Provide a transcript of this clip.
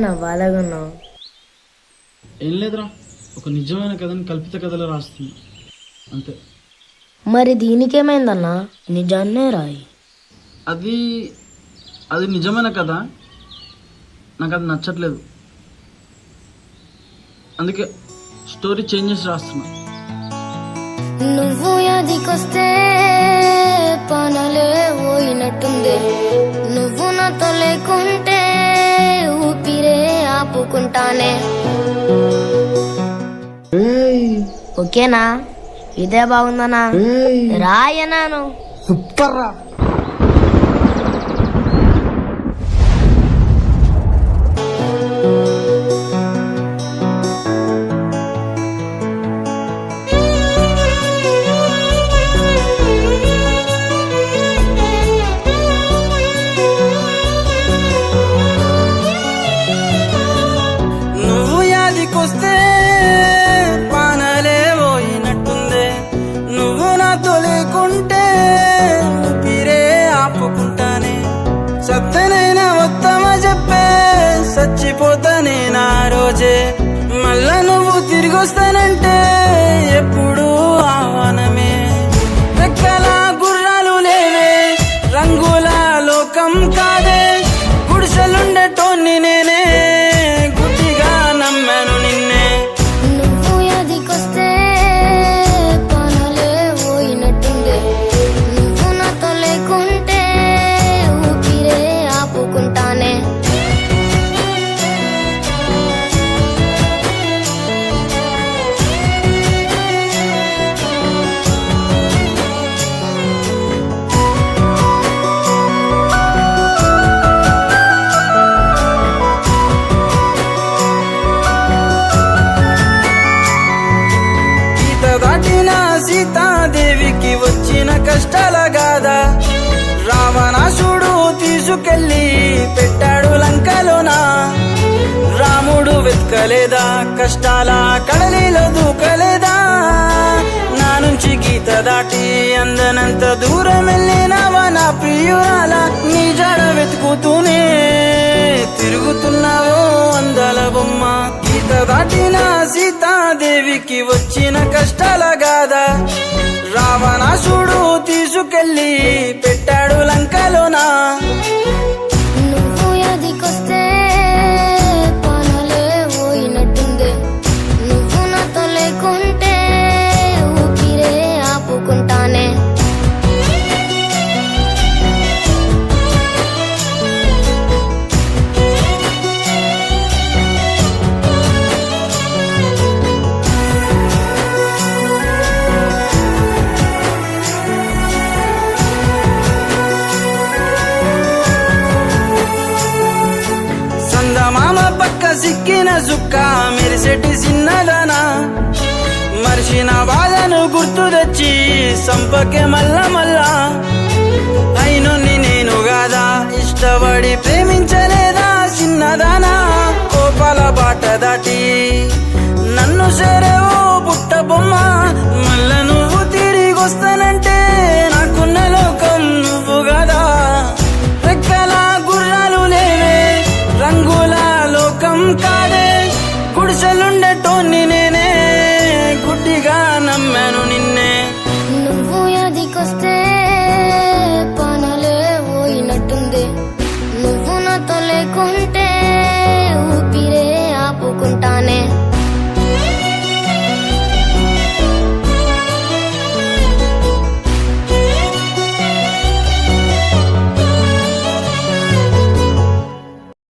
ఏందన్నా బాధగా ఉన్నావు? ఏం లేదురా, ఒక నిజమైన కథని కల్పిత కథలో రాస్తుంది అంతే. మరి దీనికేమైందన్నా? నిజాన్నే రాయి. అది అది నిజమైన కథ, నాకు అది నచ్చట్లేదు, అందుకే స్టోరీ చేంజ్ చేసి రాస్తున్నా. నువ్వు యాదికొస్తే పనలే పోయినట్టుంది, నువ్వు నాతో లేకుంటే ఊపిరే ఆపుకుంటానే. ఓకేనా? ఇదే బాగుందనా? రాయనాను. సూపర్ రా. నువ్వు యాదికొస్తే పానలే పోయినట్టుందే, నువ్వు నాతో లేకుంటే ఊపిరే ఆపుకుంటానే. సత్తనైనా వస్తామా చెప్పే, చచ్చిపోతానే నా రోజే. మళ్ళా నువ్వు తిరిగి వస్తానంటే ఎప్పుడు ఆహ్వానమే. రెక్కల గుర్రాలు లేవే, రంగుల లోకం కాదే, గుడిసెలుండేటోన్ని నేనే, గుడ్డిగా నమ్మాను నిన్నే. నువ్వు యాదికొస్తే పనలే పోయినట్టుంది, నువ్వు నాతో లేకుంటే ఊపిరే ఆపుకుంటానే. గీత దాటిన సీతాదేవికి వచ్చిన కష్టాల గాథ, రావణాసుడు తీసుకెళ్ళి పెట్టాడు లంకలోనా. రాముడు వెతకలేదా, కష్టాల కడలిలో దూకలేదా. నా నుంచి గీత దాటి అందనంత దూరం వెళ్ళినావా నా ప్రియురాల. నీ జడ వెతుకుతూనే తిరుగుతున్నావో అందాల బొమ్మ. గీత దాటిన సీతాదేవికి వచ్చిన కష్టాల గాథ, రావణాసుడు తీసుకెళ్ళి పెట్టాడు లంకలోనా. నువ్వు యాదికొస్తే పనలే పోయినట్టుంది, నువ్వు నాతో లేకుంటే ఊపిరే ఆపుకుంటానే. సందమామ పక్క సిక్కిన సుక్క మెరిసెట్టి చిన్నదనా, మరిచిన బాధను గుర్తు తెచ్చి సంపకే మల్ల మల్లా. అయినొన్ని నేను గాదా, ఇష్టపడి ప్రేమించలేదా చిన్నదానా. కోపాల బాట దాటి నన్ను చేరేవో పుట్ట బొమ్మ, మళ్ళా నువ్వు తిరిగి వస్తానంటే నాకున్న లోకం నువ్వు గదా. రెక్కల గుర్రాలు లేవే, రంగుల లోకం కాదే, గుడిసెలుండేటోన్ని